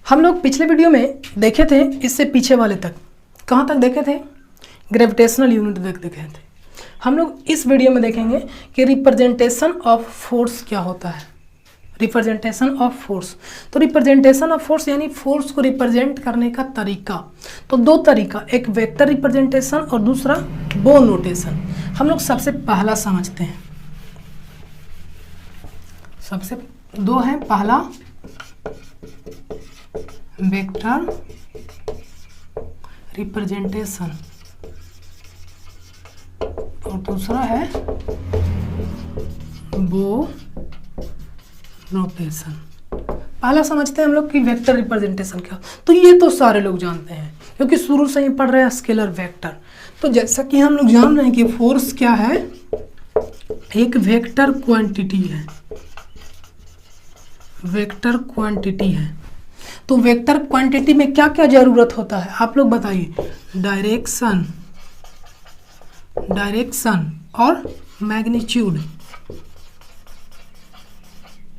हम लोग पिछले वीडियो में देखे थे, इससे पीछे वाले तक कहाँ तक देखे थे, ग्रेविटेशनल यूनिट तक देखे थे। हम लोग इस वीडियो में देखेंगे कि रिप्रेजेंटेशन ऑफ फोर्स क्या होता है। रिप्रेजेंटेशन ऑफ फोर्स, तो रिप्रेजेंटेशन ऑफ फोर्स यानी फोर्स को रिप्रेजेंट करने का तरीका। तो दो तरीका, एक वेक्टर रिप्रेजेंटेशन और दूसरा बो नोटेशन। हम लोग सबसे पहला समझते हैं, सबसे दो है, पहला वेक्टर रिप्रेजेंटेशन और दूसरा है बो नोटेशन। पहला समझते हैं हम लोग कि वेक्टर रिप्रेजेंटेशन क्या, तो ये तो सारे लोग जानते हैं क्योंकि शुरू से ही पढ़ रहे हैं स्केलर वेक्टर। तो जैसा कि हम लोग जान रहे हैं कि फोर्स क्या है, एक वेक्टर क्वांटिटी है, वेक्टर क्वांटिटी है। तो वेक्टर क्वांटिटी में क्या क्या जरूरत होता है आप लोग बताइए। डायरेक्शन, डायरेक्शन और मैग्नीट्यूड।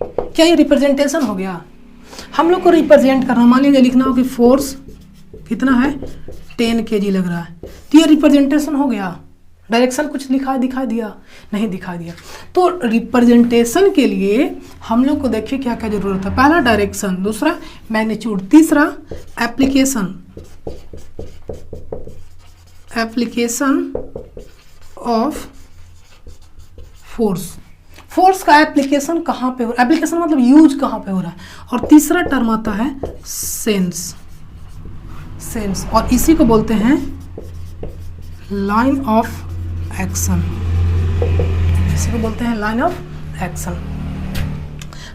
क्या ये रिप्रेजेंटेशन हो गया? हम लोग को रिप्रेजेंट करना, मान लीजिए लिखना हो कि फोर्स कितना है, 10 kg लग रहा है, तो ये रिप्रेजेंटेशन हो गया। डायरेक्शन कुछ लिखा दिखाई दिया? नहीं दिखाई दिया। तो रिप्रेजेंटेशन के लिए हम लोग को देखिए क्या क्या जरूरत है। पहला डायरेक्शन, दूसरा मैग्नीट्यूड, तीसरा application, application of force. Force का एप्लीकेशन कहाँ पे हो रहा है, एप्लीकेशन मतलब यूज कहाँ पे हो रहा है। और तीसरा टर्म आता है सेंस, सेंस, और इसी को बोलते हैं लाइन ऑफ एक्शन, इसी को बोलते हैं लाइन ऑफ एक्शन।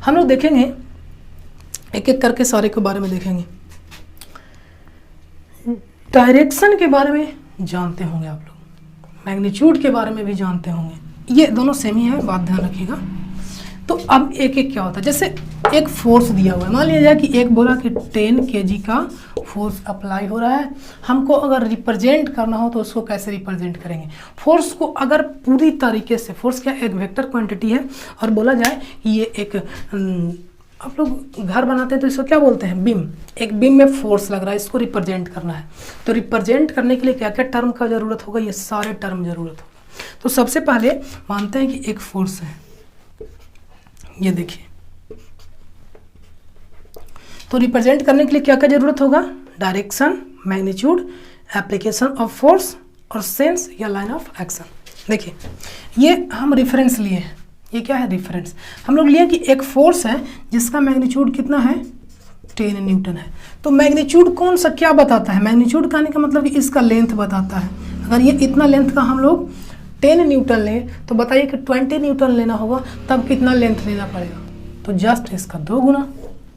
हम लोग देखेंगे एक एक करके सारे के बारे में देखेंगे। डायरेक्शन के बारे में जानते होंगे आप लोग, मैग्नीट्यूड के बारे में भी जानते होंगे, ये दोनों सेम ही है, बात ध्यान रखिएगा। तो अब एक एक क्या होता है, जैसे एक फोर्स दिया हुआ है, मान लिया जाए कि एक बोला कि 10 kg का फोर्स अप्लाई हो रहा है। हमको अगर रिप्रेजेंट करना हो तो उसको कैसे रिप्रेजेंट करेंगे। फोर्स को अगर पूरी तरीके से, फोर्स क्या एक वेक्टर क्वांटिटी है और बोला जाए कि ये एक आप लोग घर बनाते हैं तो इसको क्या बोलते हैं, बीम। एक बीम में फोर्स लग रहा है, इसको रिप्रेजेंट करना है। तो रिप्रेजेंट करने के लिए क्या क्या टर्म का जरूरत होगा, ये सारे टर्म जरूरत होगा। तो सबसे पहले मानते हैं कि एक फोर्स है, ये देखिए। तो रिप्रेजेंट करने के लिए क्या क्या जरूरत होगा, direction, magnitude, application of force और सेंस या लाइन ऑफ एक्शन। देखिए ये हम रेफरेंस लिए हैं, ये क्या है, रेफरेंस। हम लोग लिए कि एक फोर्स है जिसका मैग्नीट्यूड कितना है, 10 न्यूटन है। तो मैग्नीट्यूड कौन सा क्या बताता है, मैग्नीट्यूड कहने का मतलब कि इसका लेंथ बताता है। अगर ये इतना लेंथ का हम लोग 10 न्यूटन लें तो बताइए कि 20 न्यूटन लेना होगा तब कितना लेंथ लेना पड़ेगा, तो जस्ट इसका 2 गुना,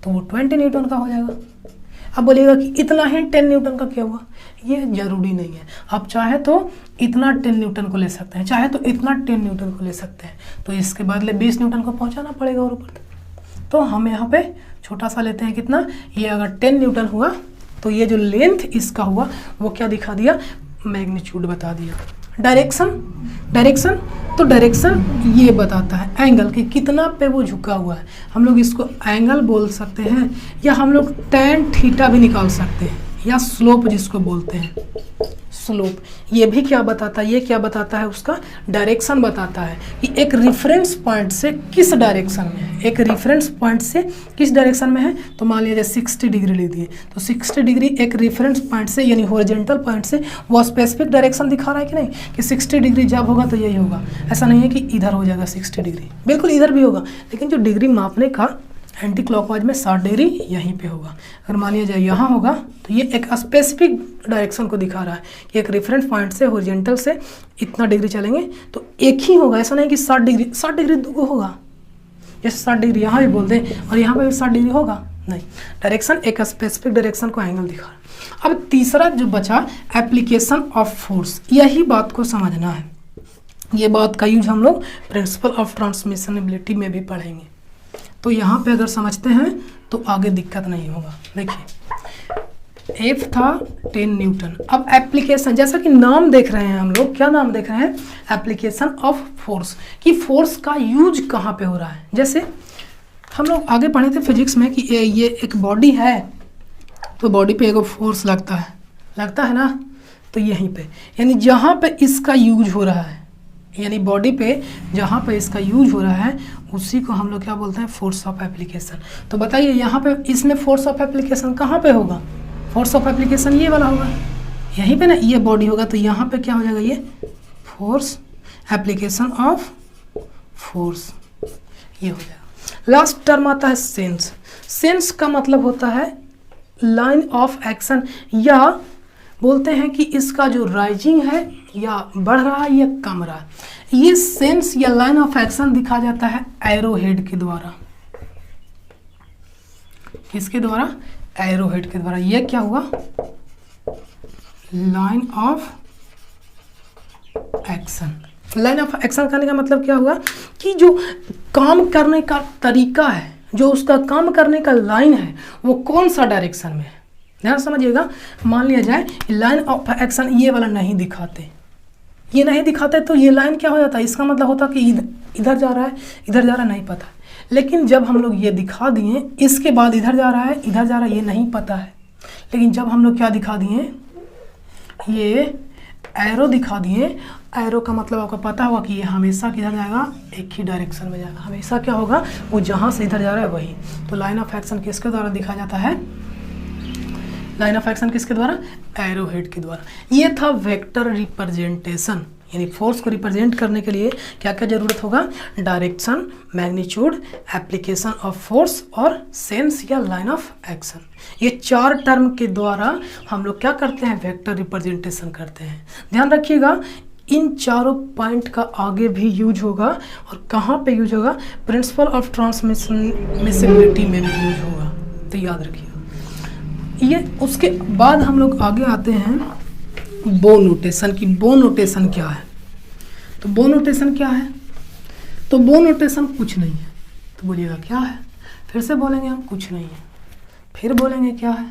तो वो 20 न्यूटन का हो जाएगा। अब बोलिएगा कि इतना ही 10 न्यूटन का क्या हुआ, ये जरूरी नहीं है। आप चाहे तो इतना 10 न्यूटन को ले सकते हैं, चाहे तो इतना 10 न्यूटन को ले सकते हैं, तो इसके बदले 20 न्यूटन को पहुंचाना पड़ेगा और ऊपर तक। तो हम यहाँ पे छोटा सा लेते हैं, कितना, ये अगर 10 न्यूटन हुआ तो ये जो लेंथ इसका हुआ वो क्या दिखा दिया, मैग्नीट्यूड बता दिया। डायरेक्शन, डायरेक्शन तो डायरेक्शन ये बताता है एंगल कि कितना पे वो झुका हुआ है। हम लोग इसको एंगल बोल सकते हैं या हम लोग टैन थीटा भी निकाल सकते हैं, या स्लोप जिसको बोलते हैं, स्लोप। ये भी क्या बताता है, ये क्या बताता है, उसका डायरेक्शन बताता है कि एक रेफरेंस पॉइंट से किस डायरेक्शन में है, एक रेफरेंस पॉइंट से किस डायरेक्शन में है। तो मान लीजिए 60 डिग्री ले दिए, तो 60 डिग्री एक रेफरेंस पॉइंट से यानी हॉरिजॉन्टल पॉइंट से वो स्पेसिफिक डायरेक्शन दिखा रहा है कि नहीं, कि 60 डिग्री जब होगा तो यही होगा। ऐसा नहीं है कि इधर हो जाएगा 60 डिग्री, बिल्कुल इधर भी होगा, लेकिन जो डिग्री मापने का एंटी क्लॉकवाइज में 60 डिग्री यहीं पे होगा। अगर मान लिया जाए यहाँ होगा तो ये एक स्पेसिफिक डायरेक्शन को दिखा रहा है कि एक रेफरेंस पॉइंट से हॉरिजॉन्टल से इतना डिग्री चलेंगे तो एक ही होगा। ऐसा नहीं कि 60 डिग्री, 60 डिग्री दो होगा, जैसे 60 डिग्री यहाँ भी बोल दें और यहाँ पे भी 60 डिग्री होगा, नहीं। डायरेक्शन एक स्पेसिफिक डायरेक्शन को एंगल दिखा रहा है। अब तीसरा जो बचा, एप्लीकेशन ऑफ फोर्स, यही बात को समझना है। ये बात का यूज हम लोग प्रिंसिपल ऑफ ट्रांसमिशनबिलिटी में भी पढ़ेंगे। तो यहाँ पे अगर समझते हैं तो आगे दिक्कत नहीं होगा। देखिए एफ था 10 न्यूटन। अब एप्लीकेशन, जैसा कि नाम देख रहे हैं हम लोग, क्या नाम देख रहे हैं, एप्लीकेशन ऑफ फोर्स, कि फोर्स का यूज कहाँ पे हो रहा है। जैसे हम लोग आगे पढ़े थे फिजिक्स में कि ये एक बॉडी है, तो बॉडी पे एक फोर्स लगता है ना, तो यहीं पे, यानी जहाँ पे इसका यूज हो रहा है, यानी बॉडी पे जहाँ पे इसका यूज हो रहा है उसी को हम लोग क्या बोलते हैं, फोर्स ऑफ एप्लीकेशन। तो बताइए यहाँ पे इसमें फोर्स ऑफ एप्लीकेशन कहाँ पे होगा, फोर्स ऑफ एप्लीकेशन ये वाला होगा, यहीं पे ना, ये बॉडी होगा, तो यहाँ पे क्या हो जाएगा, ये फोर्स, एप्लीकेशन ऑफ फोर्स, ये हो जाएगा। लास्ट टर्म आता है सेंस। सेंस का मतलब होता है लाइन ऑफ एक्शन, या बोलते हैं कि इसका जो राइजिंग है या बढ़ रहा है या कम रहा है, ये सेंस या लाइन ऑफ एक्शन दिखा जाता है एरो हेड के द्वारा। किसके द्वारा, एरो हेड के द्वारा। ये क्या हुआ, line of action. Line of action करने का मतलब क्या हुआ कि जो काम करने का तरीका है, जो उसका काम करने का लाइन है, वो कौन सा डायरेक्शन में है। ध्यान समझिएगा, मान लिया जाए लाइन ऑफ एक्शन ये वाला नहीं दिखाते, ये नहीं दिखाते, तो ये लाइन क्या हो जाता है, इसका मतलब होता कि इधर जा रहा है, इधर जा रहा है, नहीं पता है। लेकिन जब हम लोग ये दिखा दिए, इसके बाद इधर जा रहा है, इधर जा रहा है, ये नहीं पता है। लेकिन जब हम लोग क्या दिखा दिए, ये एरो दिखा दिए, एरो का मतलब आपको पता होगा कि ये हमेशा किधर जाएगा, एक ही डायरेक्शन में जाएगा, हमेशा क्या होगा, वो जहाँ से इधर जा रहा है वही। तो लाइन ऑफ एक्शन किसके द्वारा दिखा जाता है, लाइन ऑफ एक्शन किसके द्वारा, एरो हेड के द्वारा। ये था वेक्टर रिप्रेजेंटेशन, यानी फोर्स को रिप्रेजेंट करने के लिए क्या क्या जरूरत होगा, direction, magnitude, application of force और सेंस या लाइन ऑफ एक्शन। ये 4 टर्म के द्वारा हम लोग क्या करते हैं, वेक्टर रिप्रेजेंटेशन करते हैं। ध्यान रखिएगा, इन चारों पॉइंट का आगे भी यूज होगा, और कहाँ पे यूज होगा, प्रिंसिपल ऑफ ट्रांसमिसिबिलिटी में भी यूज होगा, तो याद रखिएगा ये। उसके बाद हम लोग आगे आते हैं बो नोटेशन की। बो नोटेशन क्या है, तो बो नोटेशन क्या है, तो बो नोटेशन कुछ नहीं है। तो बोलिएगा क्या है, फिर से बोलेंगे हम, कुछ नहीं है, फिर बोलेंगे क्या है,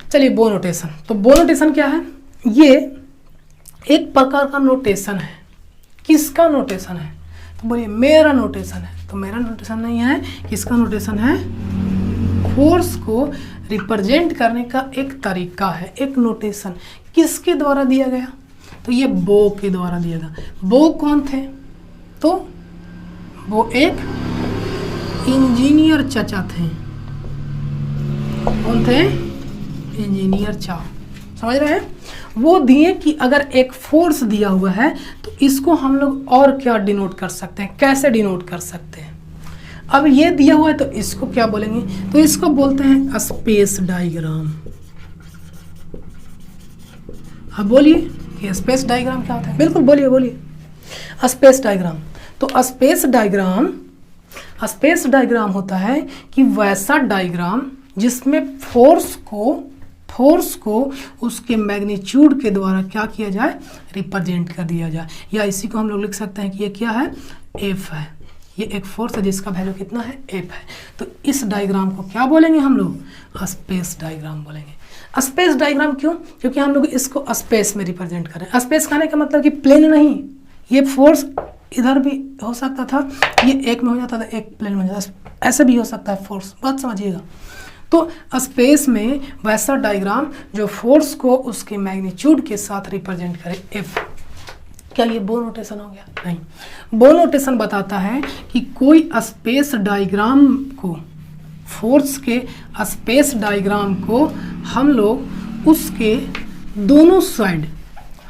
चलिए बो नोटेशन। तो बो नोटेशन क्या है, ये एक प्रकार का नोटेशन है। किसका नोटेशन है, तो बोलिए मेरा नोटेशन है। तो मेरा नोटेशन नहीं है, किसका नोटेशन है, फोर्स को रिप्रेजेंट करने का एक तरीका है, एक नोटेशन। किसके द्वारा दिया गया, तो ये बो के द्वारा दिया गया। बो कौन थे, तो वो एक इंजीनियर चाचा थे। कौन थे, इंजीनियर चा, समझ रहे हैं। वो दिए कि अगर एक फोर्स दिया हुआ है तो इसको हम लोग और क्या डिनोट कर सकते हैं, कैसे डिनोट कर सकते हैं। अब ये दिया हुआ है तो इसको क्या बोलेंगे, तो इसको बोलते हैं स्पेस डायग्राम। अब बोलिए कि स्पेस डायग्राम क्या होता है, बिल्कुल बोलिए बोलिए, स्पेस डायग्राम। तो स्पेस डायग्राम होता है कि वैसा डायग्राम जिसमें फोर्स को उसके मैग्नीट्यूड के द्वारा क्या किया जाए, रिप्रेजेंट कर दिया जाए। या इसी को हम लोग लिख सकते हैं कि ये क्या है, एफ है। ये एक फोर्स है जिसका वैल्यू कितना है, एफ है। तो इस डायग्राम को क्या बोलेंगे हम लोग, स्पेस डायग्राम बोलेंगे। स्पेस डायग्राम क्यों, क्योंकि हम लोग इसको स्पेस में रिप्रेजेंट करें। स्पेस कहने का मतलब कि प्लेन नहीं, ये फोर्स इधर भी हो सकता था, ये एक में हो जाता था, एक प्लेन में हो जाता, ऐसे भी हो सकता है फोर्स, बात समझिएगा। तो स्पेस में वैसा डायग्राम जो फोर्स को उसके मैग्नीट्यूड के साथ रिप्रेजेंट करे, एफ। क्या ये बो नोटेशन हो गया, नहीं। बो नोटेशन बताता है कि कोई स्पेस डायग्राम को, फोर्स के स्पेस डायग्राम को हम लोग उसके दोनों साइड,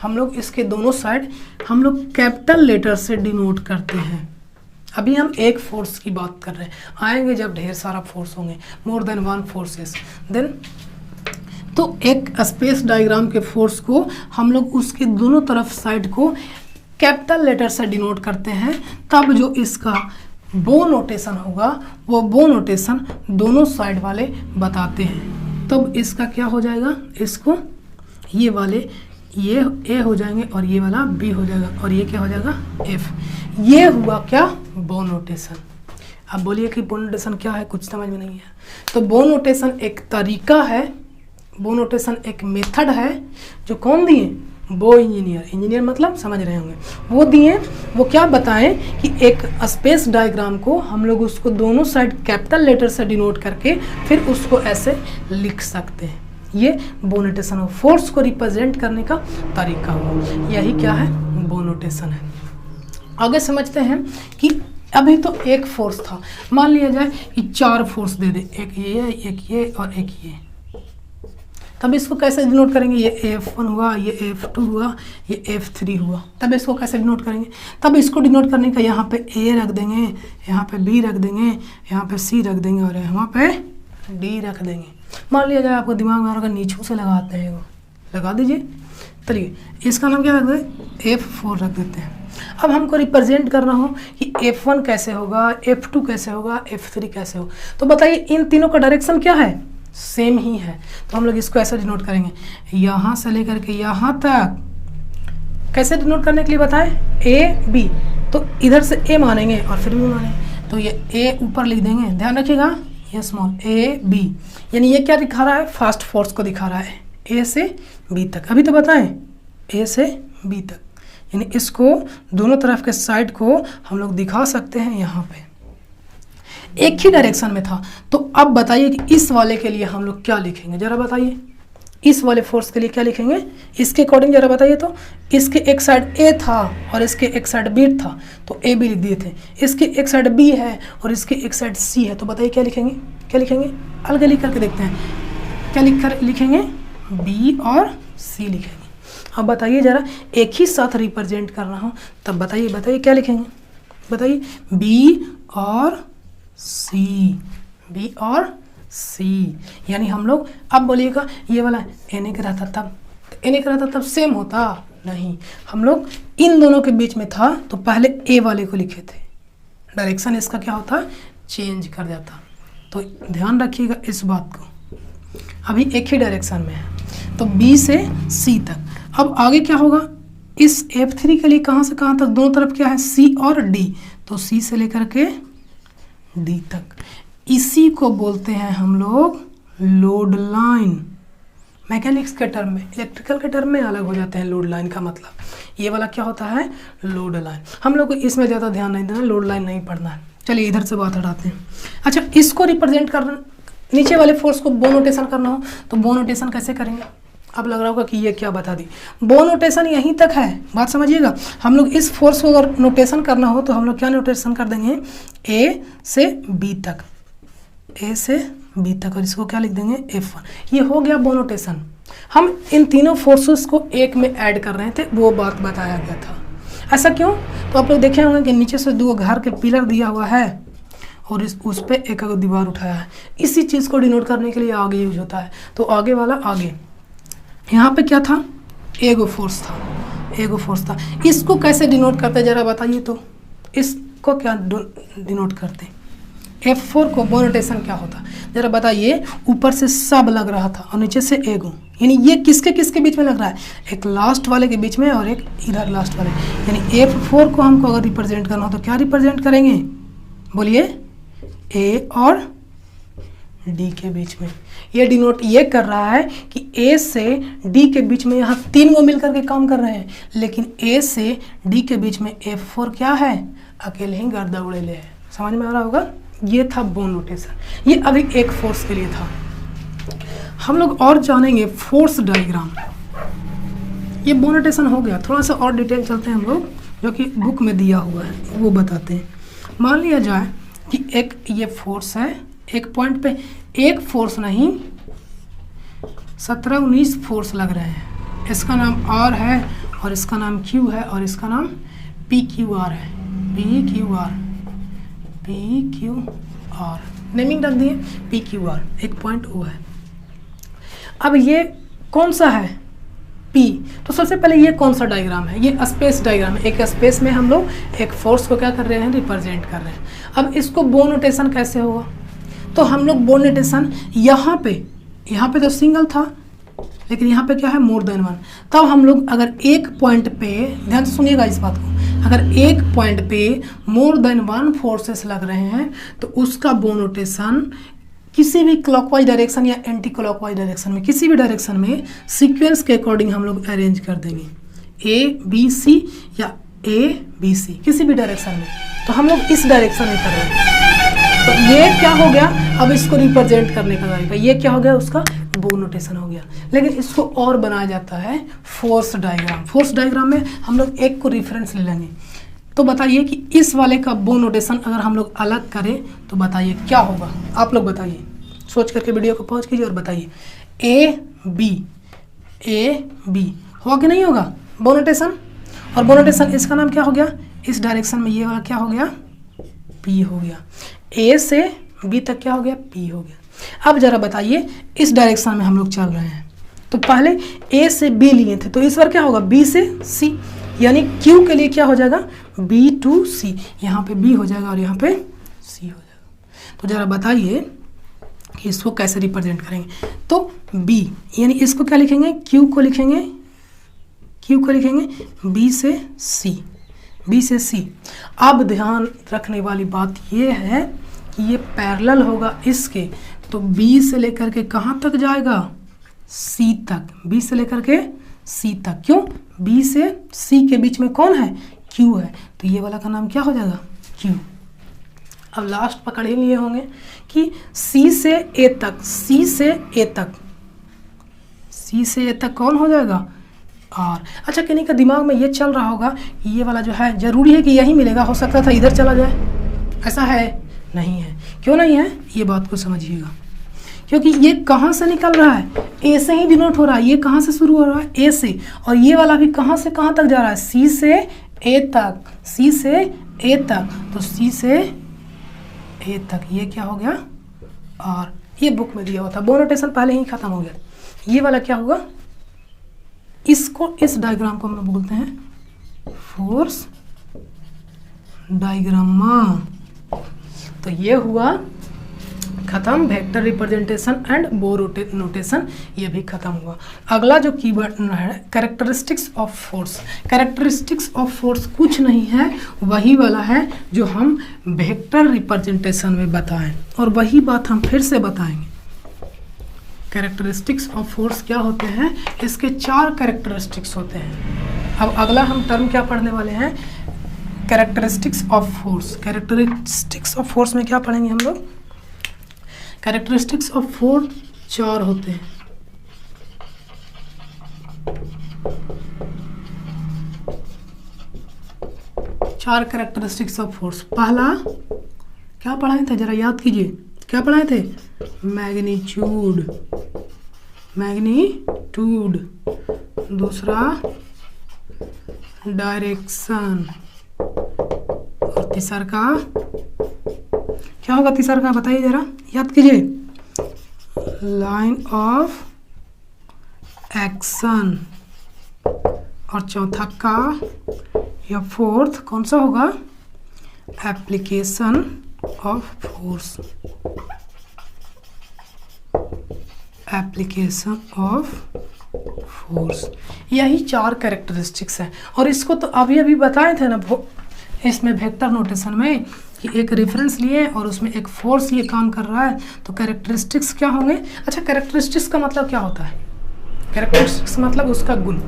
हम लोग इसके दोनों साइड हम लोग कैपिटल लेटर से डिनोट करते हैं। अभी हम एक फोर्स की बात कर रहे हैं, आएंगे जब ढेर सारा फोर्स होंगे, more than one forces, then तो एक स्पेस डायग्राम के फोर्स को हम लोग उसके दोनों तरफ साइड को कैपिटल लेटर से डिनोट करते हैं। तब जो इसका बो नोटेशन होगा, वो बो नोटेशन दोनों साइड वाले बताते हैं। तब इसका क्या हो जाएगा, इसको ये वाले ये ए हो जाएंगे और ये वाला बी हो जाएगा और ये क्या हो जाएगा, एफ। ये हुआ क्या, बो नोटेशन। अब बोलिए कि बो नोटेशन क्या है, कुछ समझ में नहीं है। तो बो नोटेशन एक तरीका है, बो नोटेशन एक मेथड है जो कौन दिए, वो इंजीनियर मतलब समझ रहे होंगे, वो दिए, वो क्या बताएं कि एक स्पेस डायग्राम को हम लोग उसको दोनों साइड कैपिटल लेटर से डिनोट करके फिर उसको ऐसे लिख सकते हैं। ये बो नोटेशन हो, फोर्स को रिप्रेजेंट करने का तरीका हो, यही क्या है, बो नोटेशन है। आगे समझते हैं कि अभी तो एक फोर्स था, मान लिया जाए कि 4 फोर्स दे दे, एक ये और एक ये, तब इसको कैसे डिनोट करेंगे, ये F1 हुआ, ये F2 हुआ, ये F3 हुआ, तब इसको कैसे डिनोट करेंगे, तब इसको डिनोट करने का यहाँ पे A रख देंगे, यहाँ पे B रख देंगे, यहाँ पे C रख देंगे और यहाँ पे D रख देंगे। मान लिया जाए आपको दिमाग में आ रहा होगा नीचों से लगाते हैं, वो लगा दीजिए। चलिए इसका नाम क्या रख दें, F4 रख देते हैं। अब हमको रिप्रेजेंट करना हो कि F1 कैसे होगा, F2 कैसे होगा, F3 कैसे हो, तो बताइए इन तीनों का डायरेक्शन क्या है, सेम ही है, तो हम लोग इसको ऐसे डिनोट करेंगे, यहाँ से लेकर के यहाँ तक। कैसे डिनोट करने के लिए बताएं, A B, तो इधर से A मानेंगे और फिर B मानेंगे, तो ये A ऊपर लिख देंगे, ध्यान रखिएगा, ये स्मॉल A B, यानी ये क्या दिखा रहा है, फास्ट फोर्स को दिखा रहा है, A से B तक। अभी तो बताएं A से B तक, यानी इसको दोनों तरफ के साइड को हम लोग दिखा सकते हैं यहाँ पे, एक ही डायरेक्शन में था। तो अब बताइए कि इस वाले के लिए हम लोग क्या लिखेंगे, जरा बताइए, इस वाले फोर्स के लिए क्या लिखेंगे, इसके अकॉर्डिंग जरा बताइए। तो इसके एक साइड A था और इसके एक साइड B था, तो A B लिख दिए थे, इसके एक साइड B है और इसके एक साइड C है, तो बताइए क्या लिखेंगे, क्या लिखेंगे, अलग लिख करके देखते हैं, क्या लिख कर लिखेंगे, B और C लिखेंगे। अब बताइए जरा एक ही साथ रिप्रेजेंट करना हो, तब बताइए क्या लिखेंगे, बताइए B और C, B और C, यानी हम लोग, अब बोलिएगा ये वाला A नहीं कर रहा था तब, A नहीं कर रहा था तब सेम होता नहीं, हम लोग इन दोनों के बीच में था तो पहले A वाले को लिखे थे, डायरेक्शन इसका क्या होता, चेंज कर जाता, तो ध्यान रखिएगा इस बात को। अभी एक ही डायरेक्शन में है तो B से C तक। अब आगे क्या होगा, इस F3 के लिए कहाँ से कहाँ तक, दोनों तरफ क्या है, C और D, तो C से लेकर के D तक, इसी को बोलते हैं हम लोग लोड लाइन। मैकेनिक्स के टर्म में, इलेक्ट्रिकल के टर्म में अलग हो जाते हैं लोड लाइन का मतलब, ये वाला क्या होता है, लोड लाइन। हम लोग को इसमें ज़्यादा ध्यान नहीं देना, लोड लाइन नहीं पढ़ना है। चलिए इधर से बात हटाते हैं। अच्छा, इसको रिप्रेजेंट करना, नीचे वाले फोर्स को बो नोटेशन करना हो तो बो नोटेशन कैसे करेंगे, अब लग रहा होगा कि ये क्या बता दी, बो नोटेशन यहीं तक है, बात समझिएगा। हम लोग इस फोर्स को अगर नोटेशन करना हो तो हम लोग क्या नोटेशन कर देंगे, A से B तक, A से B तक, और इसको क्या लिख देंगे, F1। ये हो गया बो नोटेशन। हम इन तीनों फोर्सेस को एक में ऐड कर रहे थे, वो बात बताया गया था। ऐसा क्यों, तो आप लोग देखे होंगे कि नीचे से 2 घर के पिलर दिया हुआ है और उस पर एक दीवार उठाया है, इसी चीज़ को डिनोट करने के लिए आगे यूज होता है। तो आगे वाला आगे, यहाँ पे क्या था, एगो फोर्स था, इसको कैसे डिनोट करते जरा बताइए। तो इसको क्या डिनोट करते, F4 को बो नोटेशन क्या होता जरा बताइए। ऊपर से सब लग रहा था और नीचे से एगो, यानी ये किसके किसके बीच में लग रहा है, एक लास्ट वाले के बीच में और एक इधर लास्ट वाले, यानी F4 को हमको अगर रिप्रेजेंट करना हो तो क्या रिप्रेजेंट करेंगे, बोलिए, A और D के बीच में। ये डिनोट ये कर रहा है कि A से D के बीच में यहाँ 3 को मिलकर के काम कर रहे हैं, लेकिन A से D के बीच में F4 क्या है, अकेले ही गर्दा उड़ेले है। समझ में आ रहा होगा, ये था बो नोटेशन। ये अभी एक फोर्स के लिए था। हम लोग और जानेंगे फोर्स डायग्राम। ये बो नोटेशन हो गया, थोड़ा सा और डिटेल चलते हैं हम लोग, जो कि बुक में दिया हुआ है वो बताते हैं। मान लिया जाए कि एक ये फोर्स है, एक पॉइंट पे एक फोर्स नहीं 17-19 फोर्स लग रहे हैं। इसका नाम R है और इसका नाम Q है और इसका नाम PQR है, PQR नेमिंग रख दिए, PQR एक पॉइंट O है। अब ये कौन सा है, P, तो सबसे पहले ये कौन सा डायग्राम है, ये स्पेस डायग्राम है। एक स्पेस में हम लोग एक फोर्स को क्या कर रहे हैं, रिप्रेजेंट कर रहे हैं। अब इसको बो नोटेशन कैसे होगा, तो हम लोग बो नोटेशन यहाँ पे तो सिंगल था, लेकिन यहाँ पे क्या है, मोर देन 1। तब हम लोग अगर एक पॉइंट पे, ध्यान से सुनिएगा इस बात को, अगर एक पॉइंट पे मोर देन 1 फोर्सेस लग रहे हैं तो उसका बो नोटेशन किसी भी क्लॉकवाइज डायरेक्शन या एंटी क्लॉकवाइज डायरेक्शन में, किसी भी डायरेक्शन में सीक्वेंस के अकॉर्डिंग हम लोग अरेंज कर देंगे। ए बी सी या ए बी सी, किसी भी डायरेक्शन में, तो हम लोग इस डायरेक्शन में कर रहे हैं। तो ये क्या हो गया, अब इसको रिप्रेजेंट करने का तरीका, ये क्या हो गया, उसका बो नोटेशन हो गया। लेकिन इसको और बनाया जाता है फोर्स डायग्राम। फोर्स डायग्राम में हम लोग एक को रेफरेंस ले लेंगे। तो बताइए कि इस वाले का बो नोटेशन अगर हम लोग अलग करें तो बताइए क्या होगा, आप लोग बताइए, सोच करके वीडियो को पॉज कीजिए और बताइए। ए बी होगा कि नहीं होगा बो नोटेशन, और बो नोटेशन इसका नाम क्या हो गया, इस डायरेक्शन में ये वाला क्या हो गया, पी हो गया। ए से बी तक क्या हो गया, पी हो गया। अब जरा बताइए इस डायरेक्शन में हम लोग चल रहे हैं, तो पहले ए से बी लिए थे, तो इस बार क्या होगा, बी से सी, यानी क्यू के लिए क्या हो जाएगा, बी टू सी, यहाँ पे बी हो जाएगा और यहाँ पे सी हो जाएगा। तो जरा बताइए कि इसको कैसे रिप्रेजेंट करेंगे। तो बी यानी इसको क्या लिखेंगे, क्यू को लिखेंगे बी से सी। अब ध्यान रखने वाली बात ये है कि ये पैरेलल होगा इसके, तो बी से लेकर के कहाँ तक जाएगा, सी तक, बी से लेकर के सी तक। क्यों, बी से सी के बीच में कौन है, क्यू है, तो ये वाला का नाम क्या हो जाएगा, क्यू। अब लास्ट पकड़ ही लिए होंगे कि सी से ए तक कौन हो जाएगा, आर। अच्छा, किन्हीं का दिमाग में ये चल रहा होगा कि ये वाला जो है जरूरी है कि यही मिलेगा, हो सकता था इधर चला जाए, ऐसा है, नहीं है। क्यों नहीं है, ये बात को समझिएगा, क्योंकि ये कहाँ से निकल रहा है, ए से ही डिनोट हो रहा है, ये कहाँ से शुरू हो रहा है, ए से, और ये वाला भी कहाँ से कहाँ तक जा रहा है, सी से ए तक, तो सी से ए तक, ये क्या हो गया, और ये बुक में दिया हुआ था, बो नोटेशन पहले ही खत्म हो गया। ये वाला क्या होगा, इसको, इस डायग्राम को हम लोग बोलते हैं फोर्स डायग्रामा। तो ये हुआ खत्म, वेक्टर रिप्रेजेंटेशन एंड बो नोटेशन, ये भी खत्म हुआ। अगला जो कीवर्ड है characteristics of force. Characteristics of force कुछ नहीं है, वही वाला है जो हम वेक्टर रिप्रेजेंटेशन में बताएं, और वही बात हम फिर से बताएंगे। कैरेक्टरिस्टिक्स ऑफ फोर्स क्या होते हैं, इसके 4 कैरेक्टरिस्टिक्स होते हैं। अब अगला हम टर्म क्या पढ़ने वाले हैं, characteristics of force. Characteristics of force में क्या पढ़ेंगे हम लोग, कैरेक्टरिस्टिक्स ऑफ फोर्स 4 होते हैं। चार कैरेक्टरिस्टिक्स ऑफ फोर्स। पहला क्या पढ़ाए थे, जरा याद कीजिए, क्या पढ़ाए थे, मैग्नीट्यूड। दूसरा डायरेक्शन, और तीसरा का क्या होगा, तीसरा का बताइए जरा, याद कीजिए, लाइन ऑफ एक्शन। और चौथा का या फोर्थ कौन सा होगा, application of force. Application of force, यही 4 कैरेक्टरिस्टिक्स हैं। और इसको तो अभी बताए थे ना इसमें वेक्टर नोटेशन में कि एक रेफरेंस लिए और उसमें एक फोर्स ये काम कर रहा है, तो कैरेक्टरिस्टिक्स क्या होंगे। अच्छा, कैरेक्टरिस्टिक्स का मतलब क्या होता है, कैरेक्टरिस्टिक्स मतलब उसका गुण।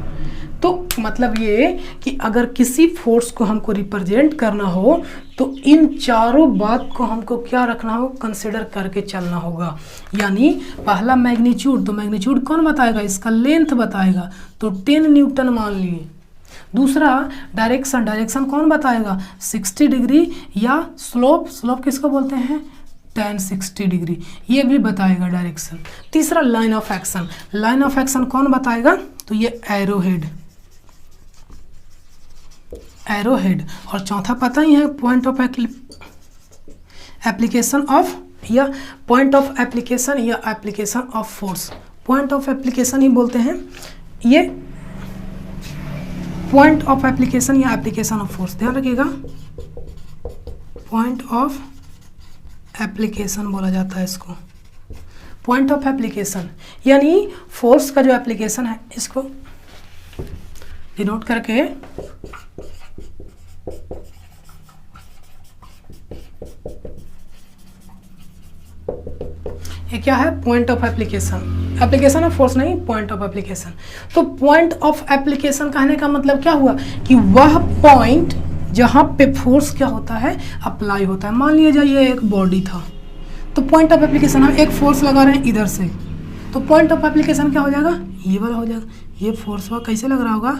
तो मतलब ये कि अगर किसी फोर्स को हमको रिप्रेजेंट करना हो तो इन चारों बात को हमको क्या रखना हो, कंसिडर करके चलना होगा। यानी पहला मैग्नीट्यूड, तो मैग्नीट्यूड कौन बताएगा, इसका लेंथ बताएगा, तो 10 न्यूटन मान लिए। दूसरा डायरेक्शन, डायरेक्शन कौन बताएगा, 60 डिग्री, या स्लोप, स्लोप किसको बोलते हैं, tan 60 डिग्री, ये भी बताएगा डायरेक्शन। तीसरा line of action, line of action कौन बताएगा, तो ये एरोहेड। और चौथा पता ही है, पॉइंट ऑफ एप्लीकेशन ऑफ, या पॉइंट ऑफ एप्लीकेशन या application of force. Point of application ही बोलते हैं, ये पॉइंट ऑफ एप्लीकेशन या एप्लीकेशन ऑफ फोर्स, ध्यान रखिएगा, पॉइंट ऑफ एप्लीकेशन बोला जाता है इसको। पॉइंट ऑफ एप्लीकेशन यानी फोर्स का जो एप्लीकेशन है, इसको डिनोट करके ये क्या है, point of application. Application of force नहीं, पॉइंट ऑफ एप्लीकेशन। तो पॉइंट ऑफ एप्लीकेशन कहने का मतलब क्या हुआ कि वह पॉइंट जहां पे फोर्स क्या होता है, अप्लाई होता है। मान लिया ये एक बॉडी था, तो पॉइंट ऑफ एप्लीकेशन हम एक फोर्स लगा रहे हैं इधर से, तो पॉइंट ऑफ एप्लीकेशन क्या हो जाएगा, ये वाला हो जाएगा। ये फोर्स हुआ, कैसे लग रहा होगा,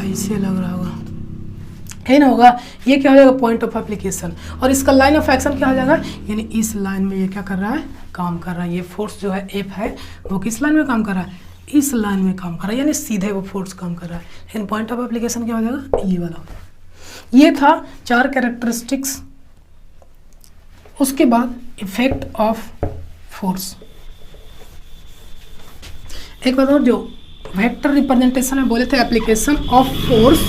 ऐसे लग रहा होगा, है ना, होगा। ये क्या हो जाएगा, पॉइंट ऑफ एप्लीकेशन। और इसका लाइन ऑफ एक्शन क्या हो जाएगा, यानी इस लाइन में ये क्या कर रहा है, काम कर रहा है। ये फोर्स जो है एफ है, वो किस लाइन में काम कर रहा है, इस लाइन में काम कर रहा है, यानी सीधे वो फोर्स काम कर रहा है। लेकिन पॉइंट ऑफ एप्लीकेशन क्या हो जाएगा, ये वाला हो जाएगा। ये था 4 कैरेक्टरिस्टिक्स। उसके बाद इफेक्ट ऑफ फोर्स। एक बात और, जो वेक्टर रिप्रेजेंटेशन में बोले थे एप्लीकेशन ऑफ फोर्स,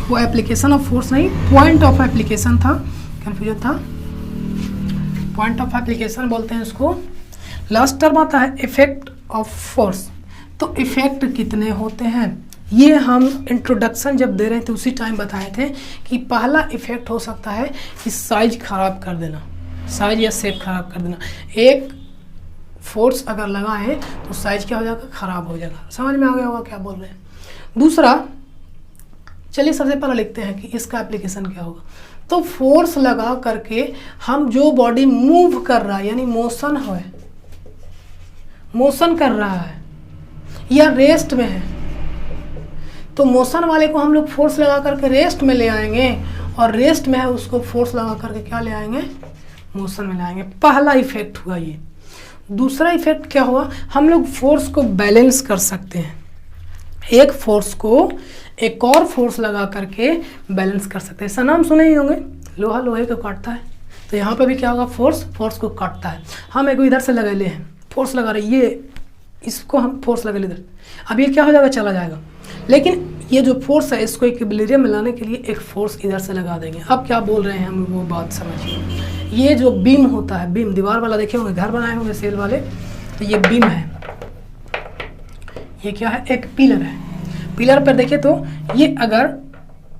वो एप्लीकेशन ऑफ फोर्स नहीं, पॉइंट ऑफ एप्लीकेशन था, कंफ्यूजन था। पॉइंट ऑफ एप्लीकेशन बोलते हैं इसको। लास्ट टर्म आता है इफेक्ट ऑफ फोर्स। तो इफेक्ट कितने होते हैं, ये हम इंट्रोडक्शन जब दे रहे थे उसी टाइम बताए थे कि पहला इफेक्ट हो सकता है कि साइज खराब कर देना, साइज या शेप खराब कर देना। एक फोर्स अगर लगाएं तो साइज क्या हो जाएगा, खराब हो जाएगा। समझ में आ गया होगा क्या बोल रहे हैं। दूसरा, चलिए सबसे पहले लिखते हैं कि इसका एप्लीकेशन क्या होगा। तो फोर्स लगा करके हम जो बॉडी मूव कर रहा है, यानी मोशन है, मोशन कर रहा है या रेस्ट में है, तो मोशन वाले को हम लोग फोर्स लगा करके रेस्ट में ले आएंगे, और रेस्ट में है उसको फोर्स लगा करके क्या ले आएंगे, मोशन में ले आएंगे। पहला इफेक्ट हुआ ये। दूसरा इफेक्ट क्या हुआ, हम लोग फोर्स को बैलेंस कर सकते हैं। एक फोर्स को एक और फोर्स लगा करके बैलेंस कर सकते हैं। ऐसा नाम सुने ही होंगे, लोहा लोहे को काटता है, तो यहाँ पे भी क्या होगा, फोर्स फोर्स को काटता है। हम एक इधर से लगा ले हैं, फोर्स लगा रहे, ये इसको हम फोर्स लगा ले इधर, अब ये क्या हो जाएगा, चला जाएगा। लेकिन ये जो फोर्स है इसको इक्विलिब्रियम में लाने के लिए एक फोर्स इधर से लगा देंगे। अब क्या बोल रहे हैं हम, वो बात समझिए। ये जो बीम होता है, बीम दीवार वाला देखे होंगे, घर बनाए होंगे सेल वाले, तो ये बीम है, ये क्या है, एक पिलर है। पिलर पर देखे तो ये अगर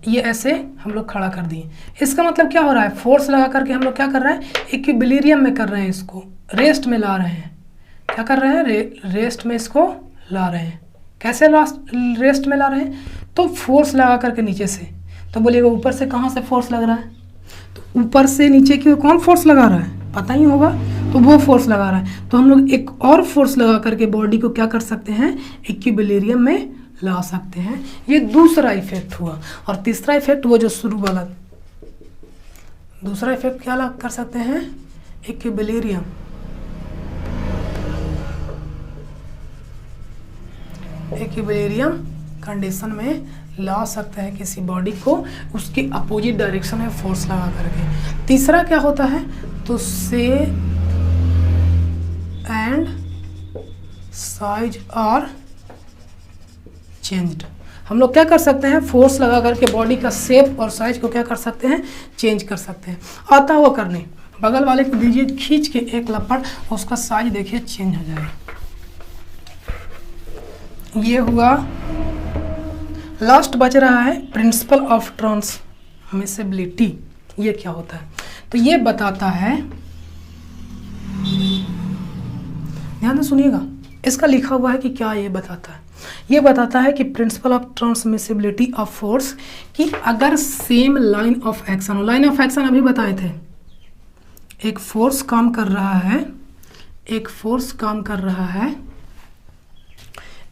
ये ऐसे हम लोग खड़ा कर दिए, इसका मतलब क्या हो रहा है, फोर्स लगा करके हम लोग क्या कर रहे हैं, इक्विलिब्रियम में कर रहे हैं, इसको रेस्ट में ला रहे हैं। क्या कर रहे हैं, रेस्ट में इसको ला रहे हैं। कैसे रेस्ट में ला रहे हैं, तो फोर्स लगा करके नीचे से। तो बोलिएगा ऊपर से कहाँ से फोर्स लग रहा है, तो ऊपर से नीचे की कौन फोर्स लगा रहा है, पता ही होगा, तो वो फोर्स लगा रहा है। तो हम लोग एक और फोर्स लगा करके बॉडी को क्या कर सकते हैं, इक्विलिब्रियम में ला सकते हैं। ये दूसरा इफेक्ट हुआ। और तीसरा इफेक्ट वो जो शुरू वाला, दूसरा इफेक्ट क्या कर सकते हैं, इक्विलिब्रियम। इक्विलिब्रियम कंडीशन में ला सकते हैं किसी बॉडी को, उसके अपोजिट डायरेक्शन में फोर्स लगा करके। तीसरा क्या होता है, तो शेप एंड साइज और चेंज्ड। हम लोग क्या कर सकते हैं, फोर्स लगा करके बॉडी का शेप और साइज को क्या कर सकते हैं, चेंज कर सकते हैं। आता हुआ करने, बगल वाले को दीजिए खींच के एक लपड़, उसका साइज देखिए चेंज हो जाएगा। ये हुआ। लास्ट बच रहा है प्रिंसिपल ऑफ ट्रांसमिसिबिलिटी। ये क्या होता है, तो ये बताता है, ध्यान से सुनिएगा, इसका लिखा हुआ है कि क्या ये बताता है। ये बताता है कि principle of transmissibility of force, कि अगर same line of action, line of action अभी बताए थे, एक फोर्स काम कर रहा है, एक फोर्स काम कर रहा है,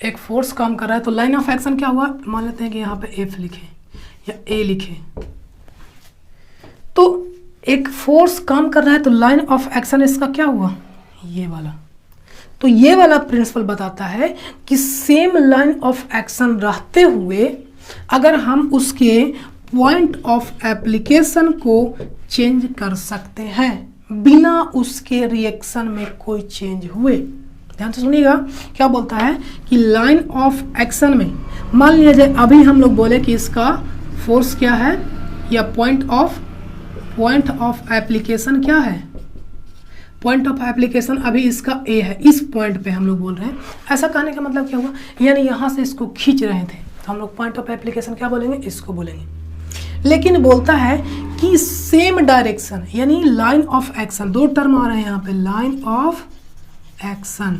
एक फोर्स काम कर रहा है, तो लाइन ऑफ एक्शन क्या हुआ, मान लेते हैं कि यहाँ पे एफ लिखे या ए लिखे, तो एक फोर्स काम कर रहा है, तो लाइन ऑफ एक्शन इसका क्या हुआ, ये वाला। तो ये वाला प्रिंसिपल बताता है कि सेम लाइन ऑफ एक्शन रहते हुए अगर हम उसके पॉइंट ऑफ एप्लीकेशन को चेंज कर सकते हैं बिना उसके रिएक्शन में कोई चेंज हुए। ध्यान से सुनिएगा, क्या बोलता है कि लाइन ऑफ एक्शन में, मान लिया जाए अभी हम लोग बोले कि इसका फोर्स क्या है, या पॉइंट ऑफ एप्लीकेशन क्या है, पॉइंट ऑफ एप्लीकेशन अभी इसका ए है, इस पॉइंट पे हम लोग बोल रहे हैं। ऐसा कहने का मतलब क्या हुआ, यानी यहाँ से इसको खींच रहे थे, तो हम लोग पॉइंट ऑफ एप्लीकेशन क्या बोलेंगे, इसको बोलेंगे। लेकिन बोलता है कि सेम डायरेक्शन, यानी लाइन ऑफ एक्शन, दो टर्म आ रहे हैं यहाँ पे, line of action,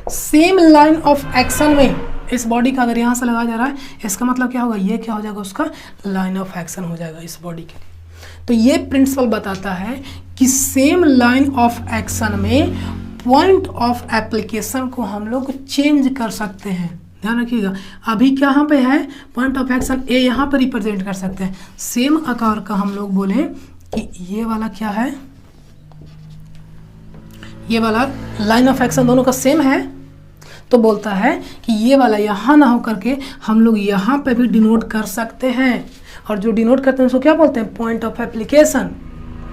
same line of action में इस बॉडी का अगर यहाँ से लगाया जा रहा है, इसका मतलब क्या होगा, ये क्या हो जाएगा, उसका लाइन ऑफ एक्शन हो जाएगा इस बॉडी के लिए। तो ये प्रिंसिपल बताता है कि सेम लाइन ऑफ एक्शन में पॉइंट ऑफ एप्लीकेशन को हम लोग चेंज कर सकते हैं। ध्यान रखिएगा, अभी क्या यहाँ पे है, पॉइंट ऑफ एक्शन ए यहाँ पर रिप्रेजेंट कर सकते हैं। सेम आकार का हम लोग बोले कि ये वाला क्या है, ये वाला लाइन ऑफ एक्शन दोनों का सेम है, तो बोलता है कि ये वाला यहाँ ना हो करके हम लोग यहाँ पे भी डिनोट कर सकते हैं, और जो डिनोट करते हैं उसको क्या बोलते हैं, पॉइंट ऑफ एप्लीकेशन।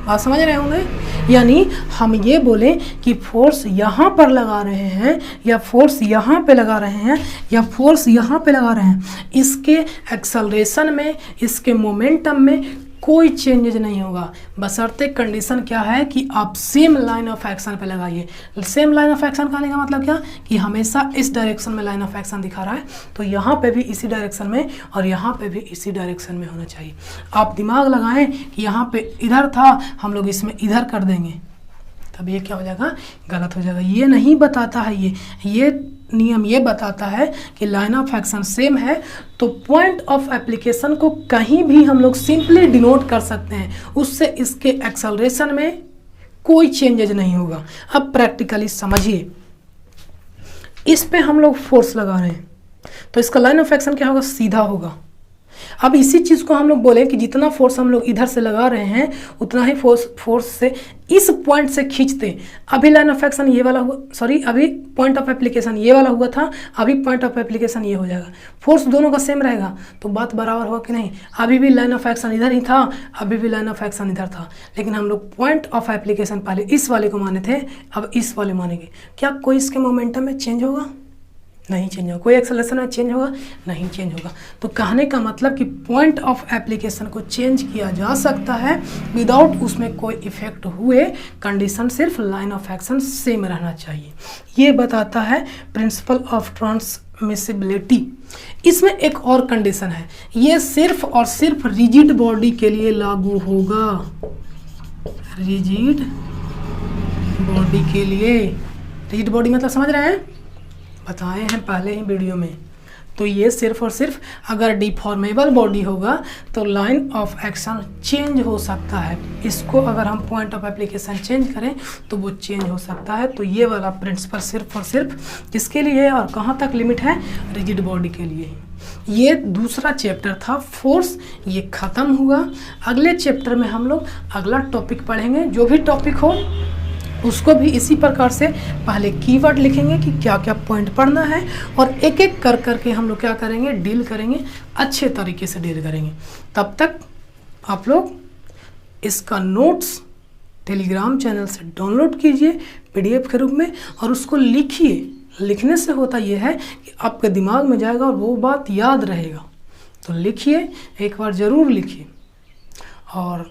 बात समझ रहे होंगे। यानी हम ये बोले कि फोर्स यहाँ पर लगा रहे हैं, या फोर्स यहाँ पे लगा रहे हैं, या फोर्स यहाँ पे लगा रहे हैं, इसके एक्सेलरेशन में, इसके मोमेंटम में कोई चेंजेज नहीं होगा, बशर्ते कंडीशन क्या है कि आप सेम लाइन ऑफ एक्शन पे लगाइए। सेम लाइन ऑफ एक्शन कहने का मतलब क्या, कि हमेशा इस डायरेक्शन में लाइन ऑफ एक्शन दिखा रहा है, तो यहाँ पे भी इसी डायरेक्शन में और यहाँ पे भी इसी डायरेक्शन में होना चाहिए। आप दिमाग लगाएं कि यहाँ पे इधर था, हम लोग इसमें इधर कर देंगे, तब ये क्या हो जाएगा, गलत हो जाएगा। ये नहीं बताता है, ये नियम ये बताता है कि लाइन ऑफ एक्शन सेम है तो पॉइंट ऑफ एप्लीकेशन को कहीं भी हम लोग सिंपली डिनोट कर सकते हैं, उससे इसके एक्सेलरेशन में कोई चेंजेज नहीं होगा। अब प्रैक्टिकली समझिए, इस पे हम लोग फोर्स लगा रहे हैं तो इसका लाइन ऑफ एक्शन क्या होगा, सीधा होगा। अब इसी चीज़ को हम लोग बोले कि जितना फोर्स हम लोग इधर से लगा रहे हैं उतना ही फोर्स से इस पॉइंट से खींचते। अभी लाइन ऑफ एक्शन ये वाला हुआ, सॉरी अभी पॉइंट ऑफ एप्लीकेशन ये वाला हुआ था, अभी पॉइंट ऑफ एप्लीकेशन ये हो जाएगा। फोर्स दोनों का सेम रहेगा तो बात बराबर होगा कि नहीं। अभी भी लाइन ऑफ एक्शन इधर ही था, अभी भी लाइन ऑफ एक्शन इधर था, लेकिन हम लोग पॉइंट ऑफ एप्लीकेशन पहले इस वाले को माने थे, अब इस वाले मानेंगे। क्या कोई इसके मोमेंटम में चेंज होगा, नहीं चेंज होगा। कोई एक्सेलरेशन में चेंज होगा, नहीं चेंज होगा। तो कहने का मतलब कि पॉइंट ऑफ एप्लीकेशन को चेंज किया जा सकता है विदाउट उसमें कोई इफेक्ट हुए, कंडीशन सिर्फ लाइन ऑफ एक्शन सेम रहना चाहिए। ये बताता है प्रिंसिपल ऑफ ट्रांसमिसिबिलिटी। इसमें एक और कंडीशन है, ये सिर्फ और सिर्फ रिजिड बॉडी के लिए लागू होगा, रिजिड बॉडी के लिए। रिजिड बॉडी मतलब समझ रहे हैं, बताए हैं पहले ही वीडियो में। तो ये सिर्फ और सिर्फ अगर डिफॉर्मेबल बॉडी होगा तो लाइन ऑफ एक्शन चेंज हो सकता है। इसको अगर हम पॉइंट ऑफ एप्लीकेशन चेंज करें तो वो चेंज हो सकता है। तो ये वाला प्रिंसिपल सिर्फ और सिर्फ किसके लिए है और कहाँ तक लिमिट है, रिजिड बॉडी के लिए। ये दूसरा चैप्टर था फोर्स, ये ख़त्म हुआ। अगले चैप्टर में हम लोग अगला टॉपिक पढ़ेंगे। जो भी टॉपिक हो उसको भी इसी प्रकार से पहले कीवर्ड लिखेंगे कि क्या क्या पॉइंट पढ़ना है, और एक एक कर करके हम लोग क्या करेंगे, डील करेंगे, अच्छे तरीके से डील करेंगे। तब तक आप लोग इसका नोट्स टेलीग्राम चैनल से डाउनलोड कीजिए PDF के रूप में, और उसको लिखिए। लिखने से होता यह है कि आपके दिमाग में जाएगा और वो बात याद रहेगा। तो लिखिए, एक बार ज़रूर लिखिए, और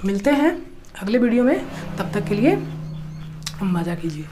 मिलते हैं अगले वीडियो में। तब तक के लिए मज़ा कीजिए।